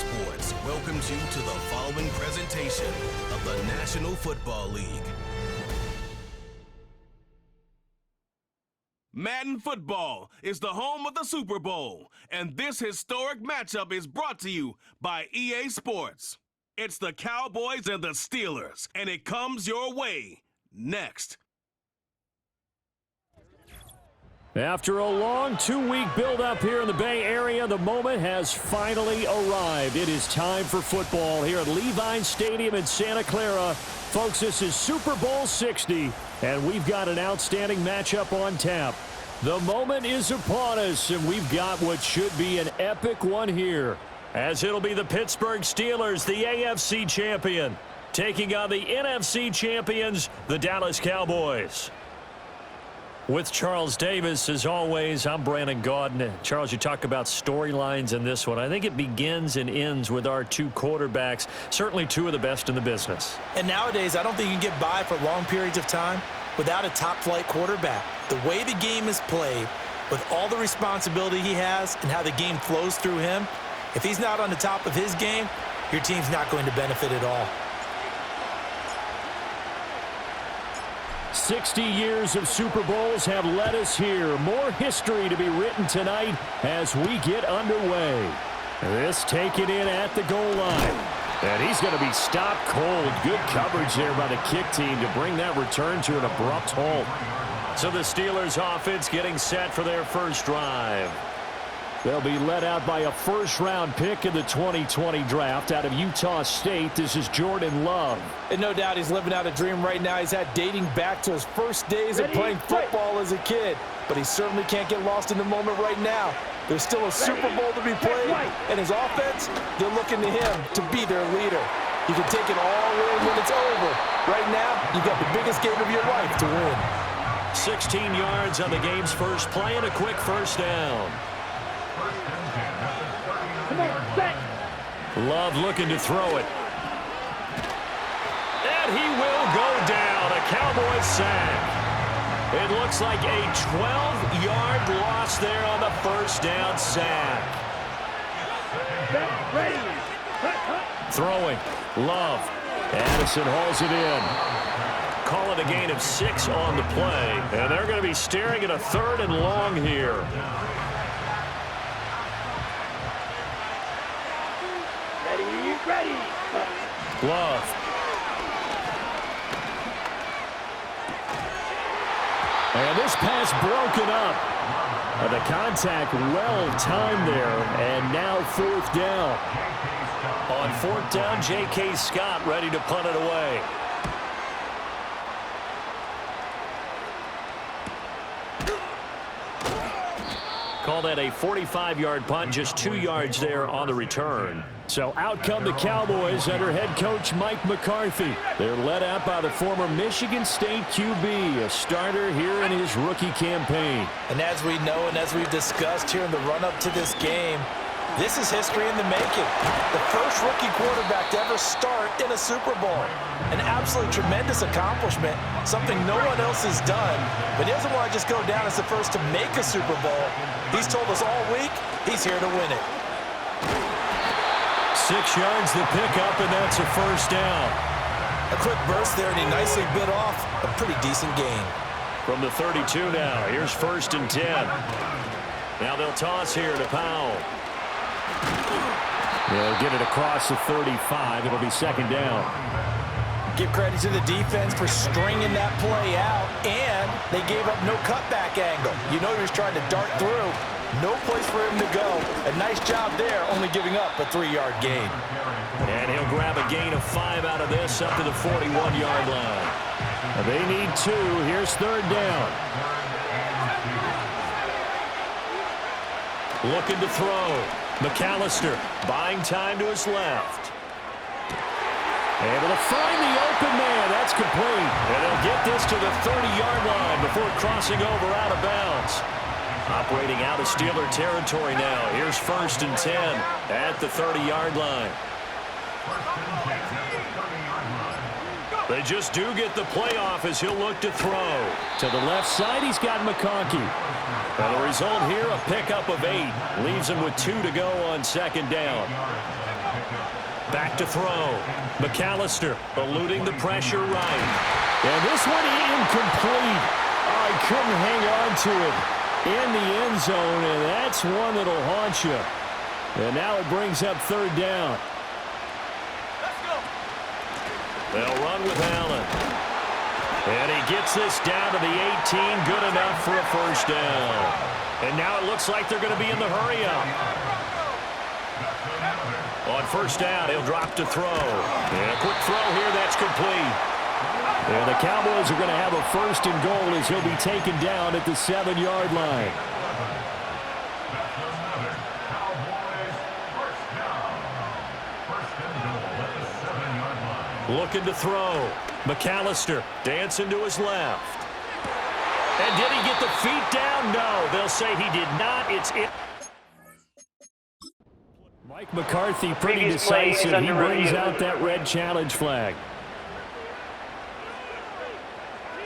Sports welcomes you to the following presentation of the National Football League. Madden Football is the home of the Super Bowl, and this historic matchup is brought to you by EA Sports. It's the Cowboys and the Steelers, and it comes your way next. After a long two-week build-up here in the Bay Area, the moment has finally arrived. It is time for football here at Levine Stadium in Santa Clara. Folks, this is Super Bowl 60, and we've got an outstanding matchup on tap. The moment is upon us, and we've got what should be an epic one here, as it'll be the Pittsburgh Steelers, the AFC champion, taking on the NFC champions, the Dallas Cowboys. With Charles Davis, as always, I'm Brandon Gaudin. Charles, you talk about storylines in this one. I think it begins and ends with our two quarterbacks, certainly two of the best in the business. And nowadays, I don't think you can get by for long periods of time without a top-flight quarterback. The way the game is played, with all the responsibility he has and how the game flows through him, if he's not on the top of his game, your team's not going to benefit at all. 60 years of Super Bowls have led us here. More history to be written tonight as we get underway. This taken in at the goal line. And he's going to be stopped cold. Good coverage there by the kick team to bring that return to an abrupt halt. So the Steelers offense getting set for their first drive. They'll be led out by a first-round pick in the 2020 draft out of Utah State. This is Jordan Love. And no doubt he's living out a dream right now. He's had dating back to his first days of playing football as a kid. But he certainly can't get lost in the moment right now. There's still a Super Bowl to be played, and his offense, they're looking to him to be their leader. You can take it all in when it's over. Right now, you got the biggest game of your life to win. 16 yards on the game's first play and a quick first down. Love looking to throw it. And he will go down. A Cowboys sack. It looks like a 12-yard loss there on the first down sack. Throwing. Love. Addison hauls it in. Call it a gain of 6 on the play. And they're going to be staring at a 3rd and long here. Ready. Love. And this pass broken up. The contact well timed there. And now 4th down. On 4th down, J.K. Scott ready to punt it away. Call that a 45-yard punt, just 2 yards there on the return. So out come the Cowboys under head coach Mike McCarthy. They're led out by the former Michigan State QB, a starter here in his rookie campaign. And as we know and as we've discussed here in the run-up to this game, this is history in the making. The first rookie quarterback to ever start in a Super Bowl. An absolutely tremendous accomplishment, something no one else has done. But he doesn't want to just go down as the first to make a Super Bowl. He's told us all week he's here to win it. 6 yards the pickup, and that's a first down. A quick burst there, and he nicely bit off a pretty decent gain. From the 32 now, here's 1st and 10. Now they'll toss here to Powell. They'll get it across the 35. It'll be 2nd down. Give credit to the defense for stringing that play out, and they gave up no cutback angle. You know he was trying to dart through. No place for him to go. A nice job there, only giving up a 3-yard gain. And he'll grab a gain of 5 out of this up to the 41-yard line. They need 2. Here's 3rd down. Looking to throw. McAllister buying time to his left. Able to find the open man. That's complete. And they'll get this to the 30-yard line before crossing over out of bounds. Operating out of Steeler territory now. Here's 1st and 10 at the 30-yard line. They just do get the playoff as he'll look to throw. To the left side, he's got McConkey. And the result here, a pickup of 8. Leaves him with 2 to go on 2nd down. Back to throw. McAllister eluding the pressure right. And this one incomplete. Oh, he couldn't hang on to it in the end zone, and that's one that'll haunt you. And now it brings up third down. They'll run with Allen. And he gets this down to the 18. Good enough for a first down. And now it looks like they're going to be in the hurry-up. On first down, he'll drop to throw. And a quick throw here, that's complete. And the Cowboys are going to have a first and goal as he'll be taken down at the 7-yard line. Looking to throw. McAllister dancing to his left. And did he get the feet down? No, they'll say he did not. It's it. Mike McCarthy pretty decisive. He brings out that red challenge flag.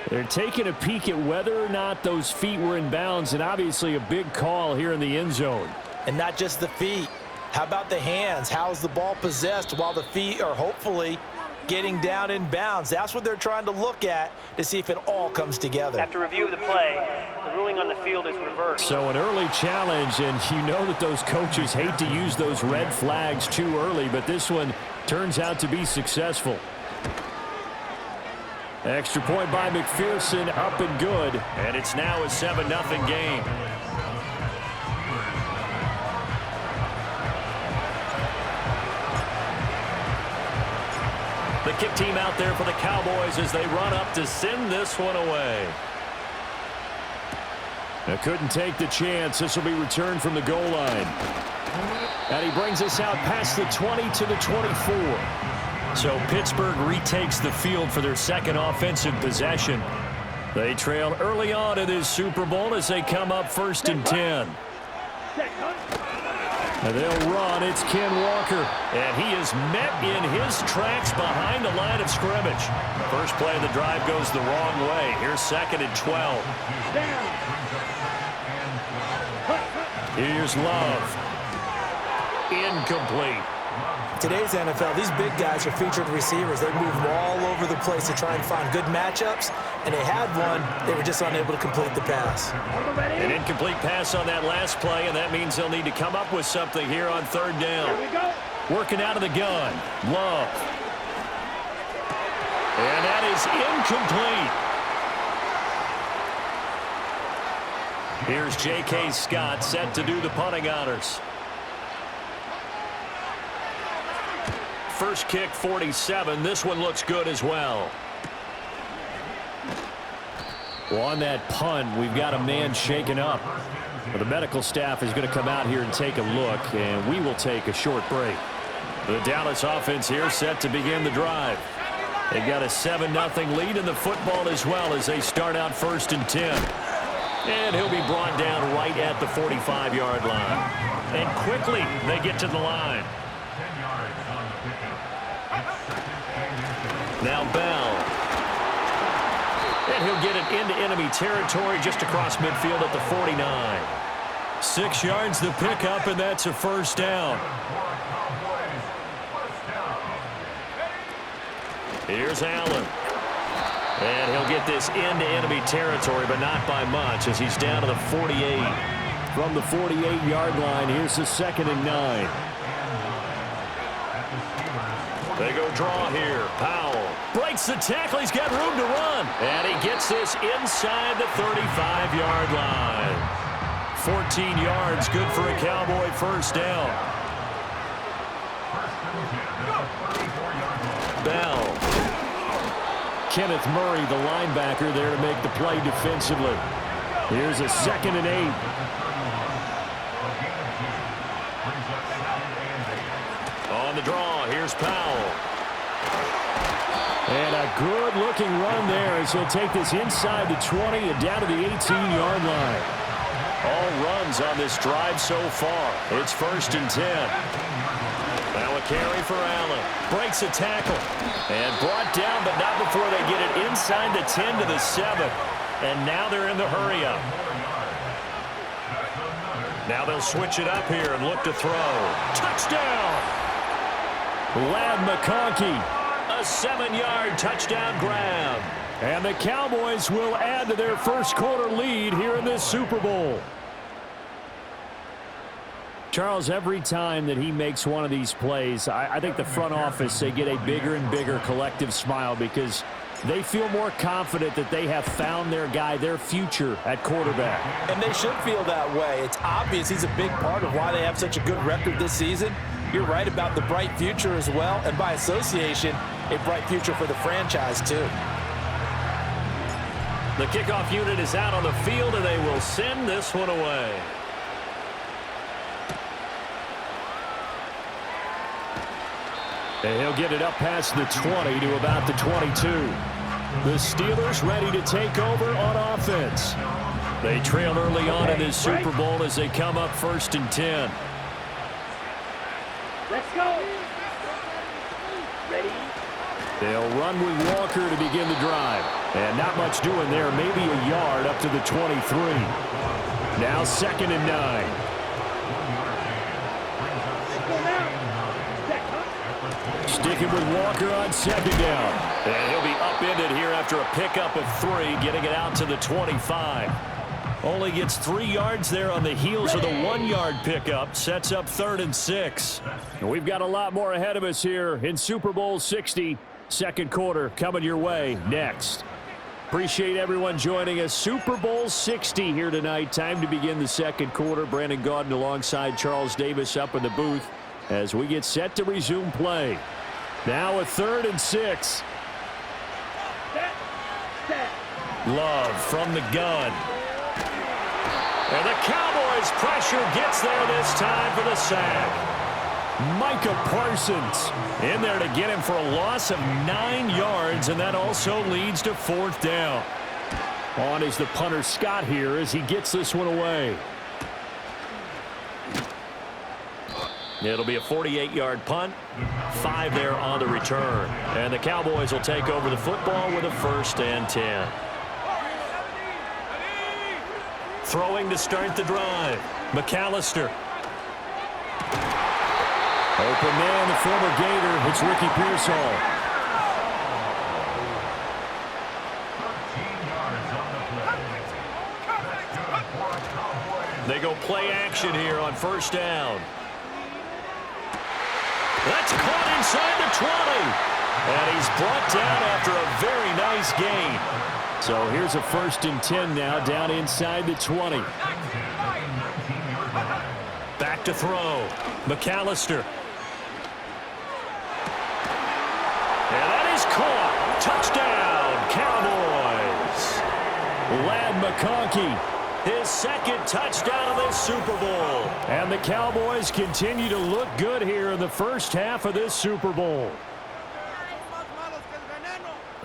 They're taking a peek at whether or not those feet were in bounds, and obviously a big call here in the end zone. And not just the feet. How about the hands? How's the ball possessed while the feet are hopefully getting down in bounds? That's what they're trying to look at to see if it all comes together. After review of the play, the ruling on the field is reversed. So an early challenge, and you know that those coaches hate to use those red flags too early, but this one turns out to be successful. Extra point by McPherson, up and good, and it's now a 7-0 game. The kick team out there for the Cowboys as they run up to send this one away. Now couldn't take the chance. This will be returned from the goal line. And he brings us out past the 20 to the 24. So Pittsburgh retakes the field for their second offensive possession. They trail early on in this Super Bowl as they come up 1st and 10. And they'll run. It's Ken Walker. And he is met in his tracks behind the line of scrimmage. First play of the drive goes the wrong way. Here's 2nd and 12. Here's Love. Incomplete. Today's NFL, these big guys are featured receivers. They move all over the place to try and find good matchups, and they had one. They were just unable to complete the pass. An incomplete pass on that last play, and that means they'll need to come up with something here on 3rd down. Here we go. Working out of the gun. Love. And that is incomplete. Here's J.K. Scott set to do the punting honors. First kick, 47. This one looks good as well. Well, on that punt, we've got a man shaken up. Well, the medical staff is going to come out here and take a look, and we will take a short break. The Dallas offense here set to begin the drive. They've got a 7-0 lead in the football as well as they start out 1st and 10. And he'll be brought down right at the 45-yard line. And quickly, they get to the line. Now Bell. And he'll get it into enemy territory just across midfield at the 49. 6 yards the pickup, and that's a first down. Here's Allen. And he'll get this into enemy territory, but not by much as he's down to the 48. From the 48-yard line, here's the 2nd and 9. They go draw here. Powell breaks the tackle. He's got room to run. And he gets this inside the 35-yard line. 14 yards, good for a Cowboy first down. Bell. Kenneth Murray, the linebacker, there to make the play defensively. Here's a 2nd and 8. On the draw, here's Powell. And a good-looking run there as he'll take this inside the 20 and down to the 18-yard line. All runs on this drive so far. It's 1st and 10. Now a carry for Allen. Breaks a tackle. And brought down, but not before they get it inside the 10 to the 7. And now they're in the hurry-up. Now they'll switch it up here and look to throw. Touchdown! Ladd McConkey, a 7-yard touchdown grab. And the Cowboys will add to their first quarter lead here in this Super Bowl. Charles, every time that he makes one of these plays, I think the front office, they get a bigger and bigger collective smile because they feel more confident that they have found their guy, their future at quarterback. And they should feel that way. It's obvious he's a big part of why they have such a good record this season. You're right about the bright future as well, and by association, a bright future for the franchise too. The kickoff unit is out on the field, and they will send this one away. And he'll get it up past the 20 to about the 22. The Steelers ready to take over on offense. They trail early on in this Super Bowl as they come up 1st and 10. Let's go. Ready? They'll run with Walker to begin the drive. And not much doing there, maybe a yard up to the 23. Now 2nd and 9. Sticking with Walker on 2nd down. And he'll be upended here after a pickup of 3, getting it out to the 25. Only gets 3 yards there on the heels of the 1-yard pickup. Sets up 3rd and 6. And we've got a lot more ahead of us here in Super Bowl 60. Second quarter coming your way next. Appreciate everyone joining us. Super Bowl 60 here tonight. Time to begin the second quarter. Brandon Gaudin alongside Charles Davis up in the booth as we get set to resume play. Now a 3rd and 6. Love from the gun. And the Cowboys pressure gets there this time for the sack. Micah Parsons in there to get him for a loss of 9 yards, and that also leads to 4th down. On is the punter Scott here as he gets this one away. It'll be a 48-yard punt, 5 there on the return. And the Cowboys will take over the football with a 1st and 10. Throwing to start the drive. McAllister. Open man, the former Gator. It's Ricky Pearsall. They go play action here on 1st down. That's caught inside the 20. And he's brought down after a very nice gain. So here's a 1st and 10 now down inside the 20. Back to throw. McAllister. And that is caught. Touchdown, Cowboys. Ladd McConkey, his 2nd touchdown of this Super Bowl. And the Cowboys continue to look good here in the first half of this Super Bowl.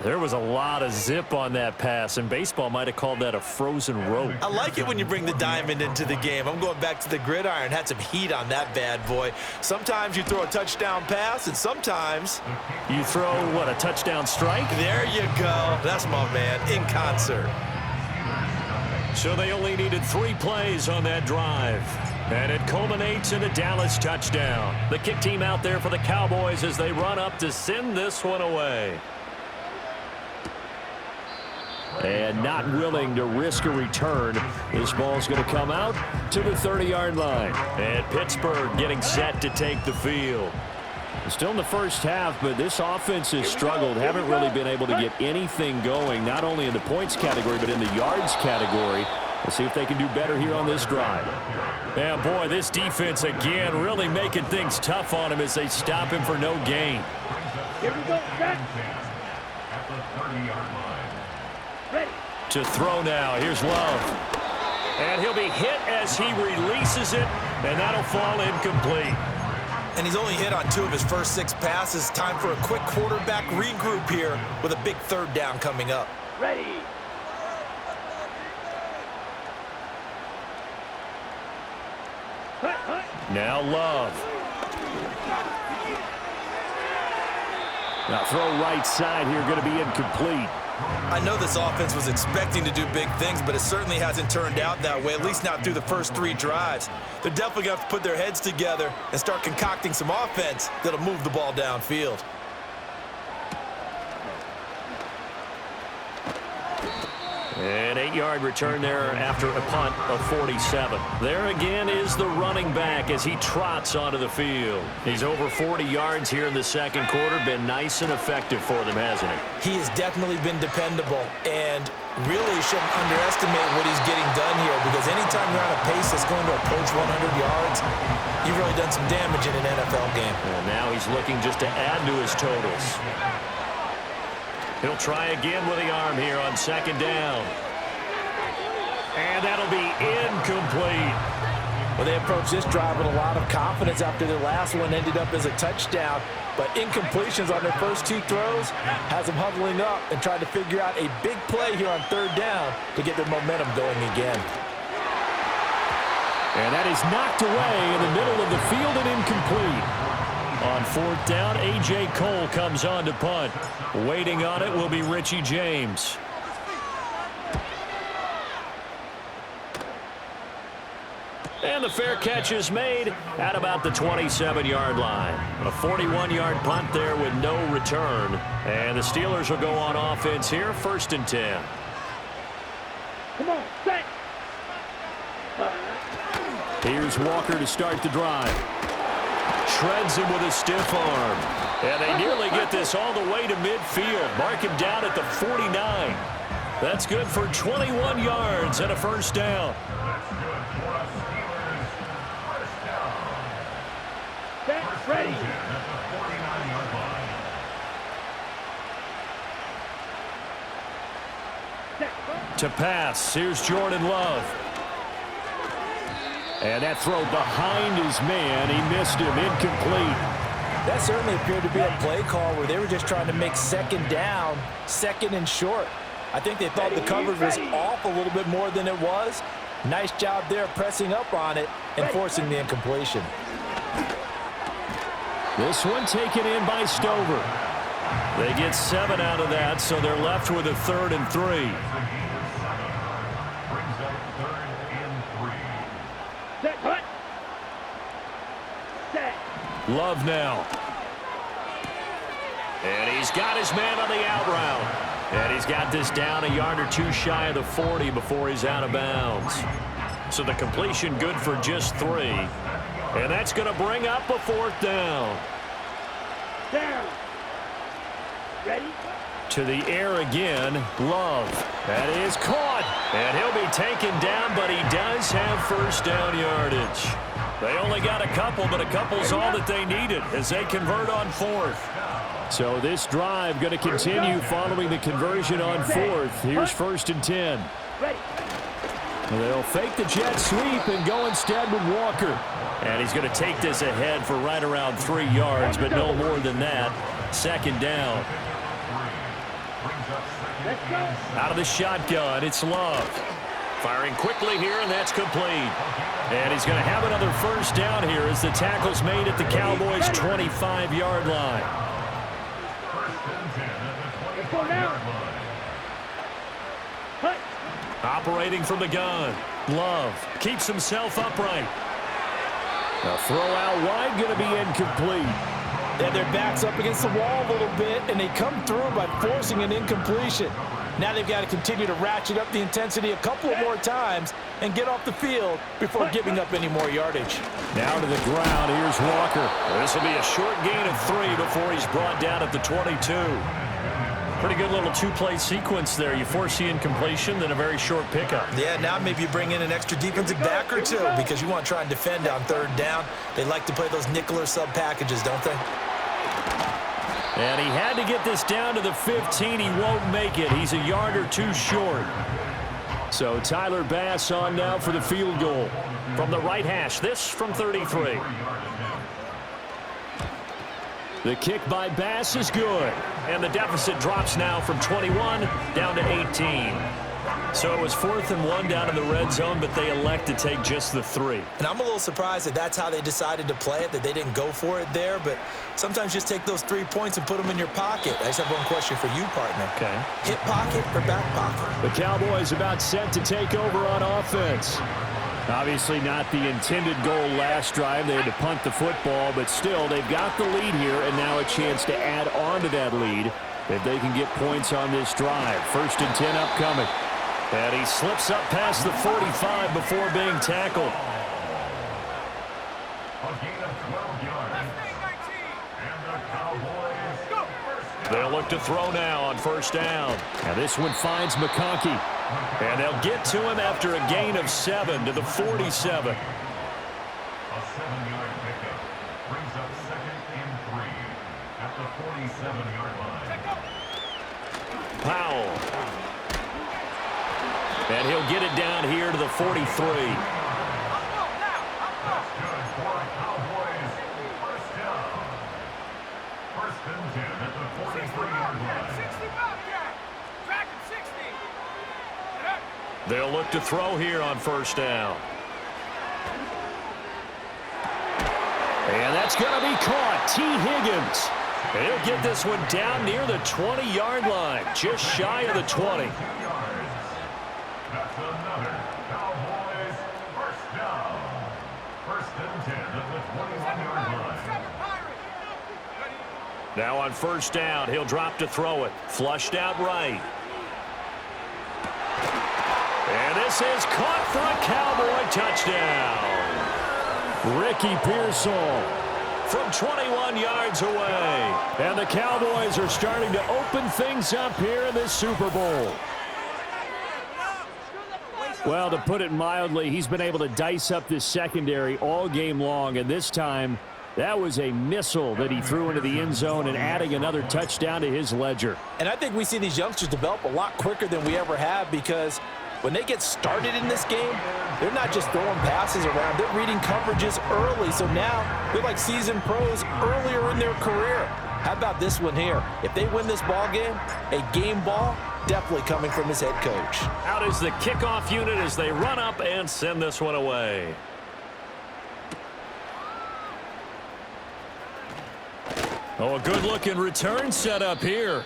There was a lot of zip on that pass, and baseball might have called that a frozen rope. I like it when you bring the diamond into the game. I'm going back to the gridiron. Had some heat on that bad boy. Sometimes you throw a touchdown pass, and sometimes you throw, what, a touchdown strike? There you go. That's my man, in concert. So they only needed 3 plays on that drive. And it culminates in a Dallas touchdown. The kick team out there for the Cowboys as they run up to send this one away. And not willing to risk a return. This ball's going to come out to the 30-yard line. And Pittsburgh getting set to take the field. Still in the first half, but this offense has struggled. Haven't really been able to get anything going, not only in the points category, but in the yards category. We'll see if they can do better here on this drive. And boy, this defense again really making things tough on him as they stop him for no gain. Here we go, set. Ready. To throw now. Here's Love. And he'll be hit as he releases it, and that'll fall incomplete. And he's only hit on 2 of his first 6 passes. Time for a quick quarterback regroup here with a big 3rd down coming up. Ready. Now Love. Now throw right side here, going to be incomplete. I know this offense was expecting to do big things, but it certainly hasn't turned out that way, at least not through the first 3 drives. They're definitely going to have to put their heads together and start concocting some offense that'll move the ball downfield. An 8-yard return there after a punt of 47. There again is the running back as he trots onto the field. He's over 40 yards here in the second quarter. Been nice and effective for them, hasn't he? He has definitely been dependable, and really shouldn't underestimate what he's getting done here, because anytime you're on a pace that's going to approach 100 yards, you've really done some damage in an NFL game. And now he's looking just to add to his totals. He'll try again with the arm here on second down. And that'll be incomplete. Well, they approached this drive with a lot of confidence after their last one ended up as a touchdown. But incompletions on their first 2 throws has them huddling up and trying to figure out a big play here on third down to get their momentum going again. And that is knocked away in the middle of the field and incomplete. On fourth down, A.J. Cole comes on to punt. Waiting on it will be Richie James. And the fair catch is made at about the 27-yard line. A 41-yard punt there with no return. And the Steelers will go on offense here, 1st and 10. Come on, set. Here's Walker to start the drive. Shreds him with a stiff arm. And they nearly get this all the way to midfield. Mark him down at the 49. That's good for 21 yards and a first down. Set, ready. To pass, here's Jordan Love. And that throw behind his man, he missed him, incomplete. That certainly appeared to be a play call where they were just trying to make second down, second and short. I think they thought the coverage was off a little bit more than it was. Nice job there pressing up on it and forcing the incompletion. This one taken in by Stover. They get 7 out of that, so they're left with a 3rd and 3. Set, cut. Set. Love now. And he's got his man on the out route. And he's got this down a yard or 2 shy of the 40 before he's out of bounds. So the completion good for just 3. And that's going to bring up a 4th down. Down. Ready? To the air again, Love. That is caught. And he'll be taken down, but he does have first down yardage. They only got a couple, but a couple's all that they needed as they convert on 4th. So this drive going to continue following the conversion on 4th. Here's 1st and 10. Ready. They'll fake the jet sweep and go instead with Walker. And he's going to take this ahead for right around 3 yards, but no more than that. 2nd down. Out of the shotgun, it's Love. Firing quickly here, and that's complete. And he's going to have another first down here as the tackle's made at the Cowboys' 25-yard line. Let's go now. Cut. Operating from the gun. Love keeps himself upright. A throw out wide going to be incomplete. And their back's up against the wall a little bit, and they come through by forcing an incompletion. Now they've got to continue to ratchet up the intensity a couple of more times and get off the field before giving up any more yardage. Now to the ground, here's Walker. This will be a short gain of 3 before he's brought down at the 22. Pretty good little 2-play sequence there. You force the incompletion, then a very short pickup. Yeah, now maybe you bring in an extra defensive back or 2 because you want to try and defend on 3rd down. They like to play those nickel or sub packages, don't they? And he had to get this down to the 15. He won't make it. He's a yard or 2 short. So Tyler Bass on now for the field goal. From the right hash, this from 33. The kick by Bass is good. And the deficit drops now from 21 down to 18. So it was 4th and 1 down in the red zone, but they elect to take just the 3. And I'm a little surprised that that's how they decided to play it, that they didn't go for it there. But sometimes just take those 3 points and put them in your pocket. I just have one question for you, partner. Okay. Hip pocket or back pocket? The Cowboys about set to take over on offense. Obviously not the intended goal last drive. They had to punt the football, but still they've got the lead here, and now a chance to add on to that lead if they can get points on this drive. 1st and 10 upcoming. And he slips up past the 45 before being tackled. They'll look to throw now on 1st down. And this one finds McConkey. And they'll get to him after a gain of 7 to the 47. A 7-yard pickup brings up 2nd and 3 at the 47-yard line. Powell. And he'll get it down here to the 43. That's good for Cowboys. 1st down. 1st and 10 at the 43-yard line. They'll look to throw here on 1st down. And that's going to be caught. T. Higgins. He'll get this one down near the 20-yard line, just shy of the 20. That's another Cowboys 1st down. 1st and 10 at the 21-yard line. Now on 1st down, he'll drop to throw it. Flushed out right. And this is caught for a Cowboy touchdown. Ricky Pearsall from 21 yards away. And the Cowboys are starting to open things up here in this Super Bowl. Well, to put it mildly, he's been able to dice up this secondary all game long, and this time that was a missile that he threw into the end zone and adding another touchdown to his ledger. And I think we see these youngsters develop a lot quicker than we ever have, because when they get started in this game, they're not just throwing passes around. They're reading coverages early. So now they're like seasoned pros earlier in their career. How about this one here? If they win this ball game, a game ball definitely coming from his head coach. Out is the kickoff unit as they run up and send this one away. Oh, a good-looking return set up here.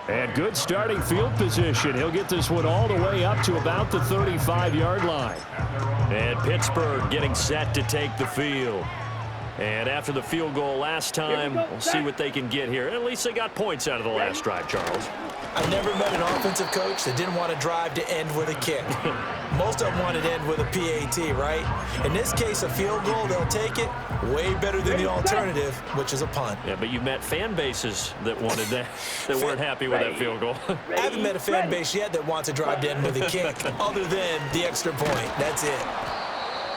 And good starting field position. He'll get this one all the way up to about the 35-yard line. And Pittsburgh getting set to take the field. And after the field goal last time, we'll see what they can get here. At least they got points out of the last drive, Charles. I've never met an offensive coach that didn't want to drive to end with a kick. Most of them wanted to end with a PAT, right? In this case, a field goal, they'll take it. Way better than the alternative, which is a punt. Yeah, but you met fan bases that wanted that, that weren't happy with that field goal. I haven't met a fan base yet that wants to drive to end with a kick, other than the extra point. That's it.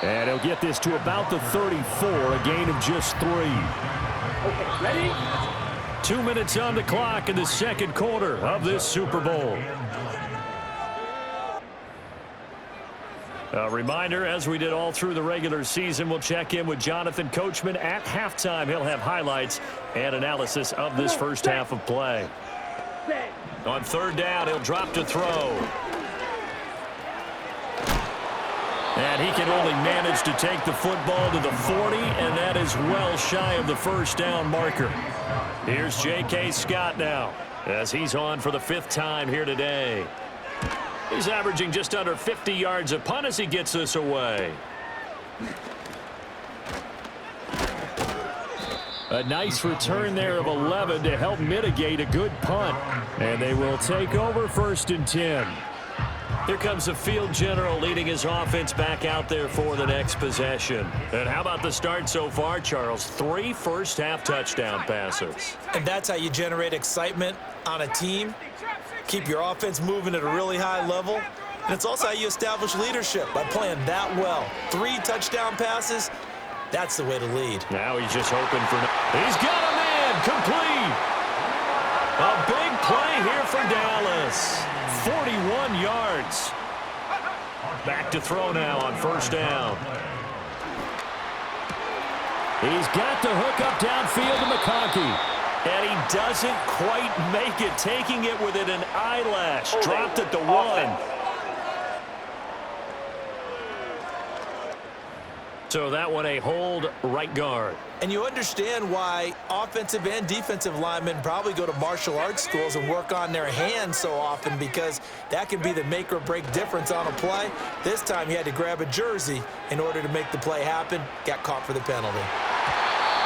And he'll get this to about the 34, a gain of just 3. Okay, ready? 2 minutes on the clock in the second quarter of this Super Bowl. A reminder, as we did all through the regular season, we'll check in with Jonathan Coachman at halftime. He'll have highlights and analysis of this first half of play. On 3rd down, he'll drop to throw. And he can only manage to take the football to the 40, and that is well shy of the 1st down marker. Here's J.K. Scott now, as he's on for the 5th time here today. He's averaging just under 50 yards a punt as he gets this away. A nice return there of 11 to help mitigate a good punt. And they will take over 1st and 10. Here comes the field general leading his offense back out there for the next possession. And how about the start so far, Charles? 3 first-half touchdown passes. And that's how you generate excitement on a team. Keep your offense moving at a really high level. And it's also how you establish leadership, by playing that well. 3 touchdown passes, that's the way to lead. Now he's just hoping for... He's got a man, complete! A big play here for Dallas. 41 yards. Back to throw now on 1st down. He's got the hook up downfield to McConkey. And he doesn't quite make it, taking it within an eyelash. Dropped at the 1. So that one a hold right guard. And you understand why offensive and defensive linemen probably go to martial arts schools and work on their hands so often, because that can be the make or break difference on a play. This time he had to grab a jersey in order to make the play happen. Got caught for the penalty.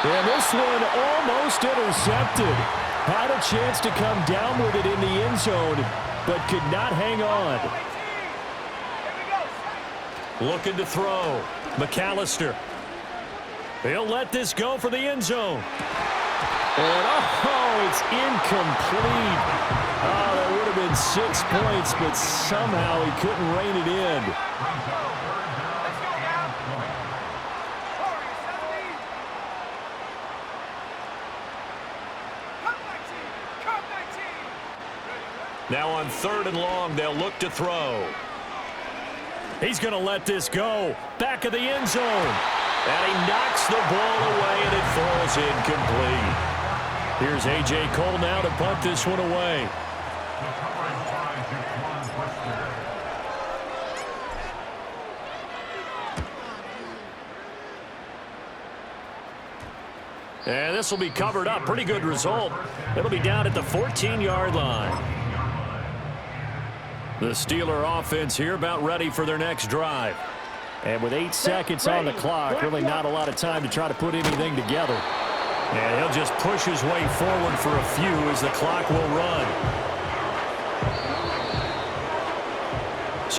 And this one almost intercepted. Had a chance to come down with it in the end zone, but could not hang on. Looking to throw. McAllister. He'll let this go for the end zone. And, oh, it's incomplete. Oh, that would have been 6 points, but somehow he couldn't rein it in. Now on 3rd and long, they'll look to throw. He's going to let this go. Back of the end zone. And he knocks the ball away, and it falls incomplete. Here's A.J. Cole now to punt this one away. And this will be covered up. Pretty good result. It'll be down at the 14-yard line. The Steeler offense here about ready for their next drive. And with 8 seconds on the clock, really not a lot of time to try to put anything together. And he'll just push his way forward for a few as the clock will run.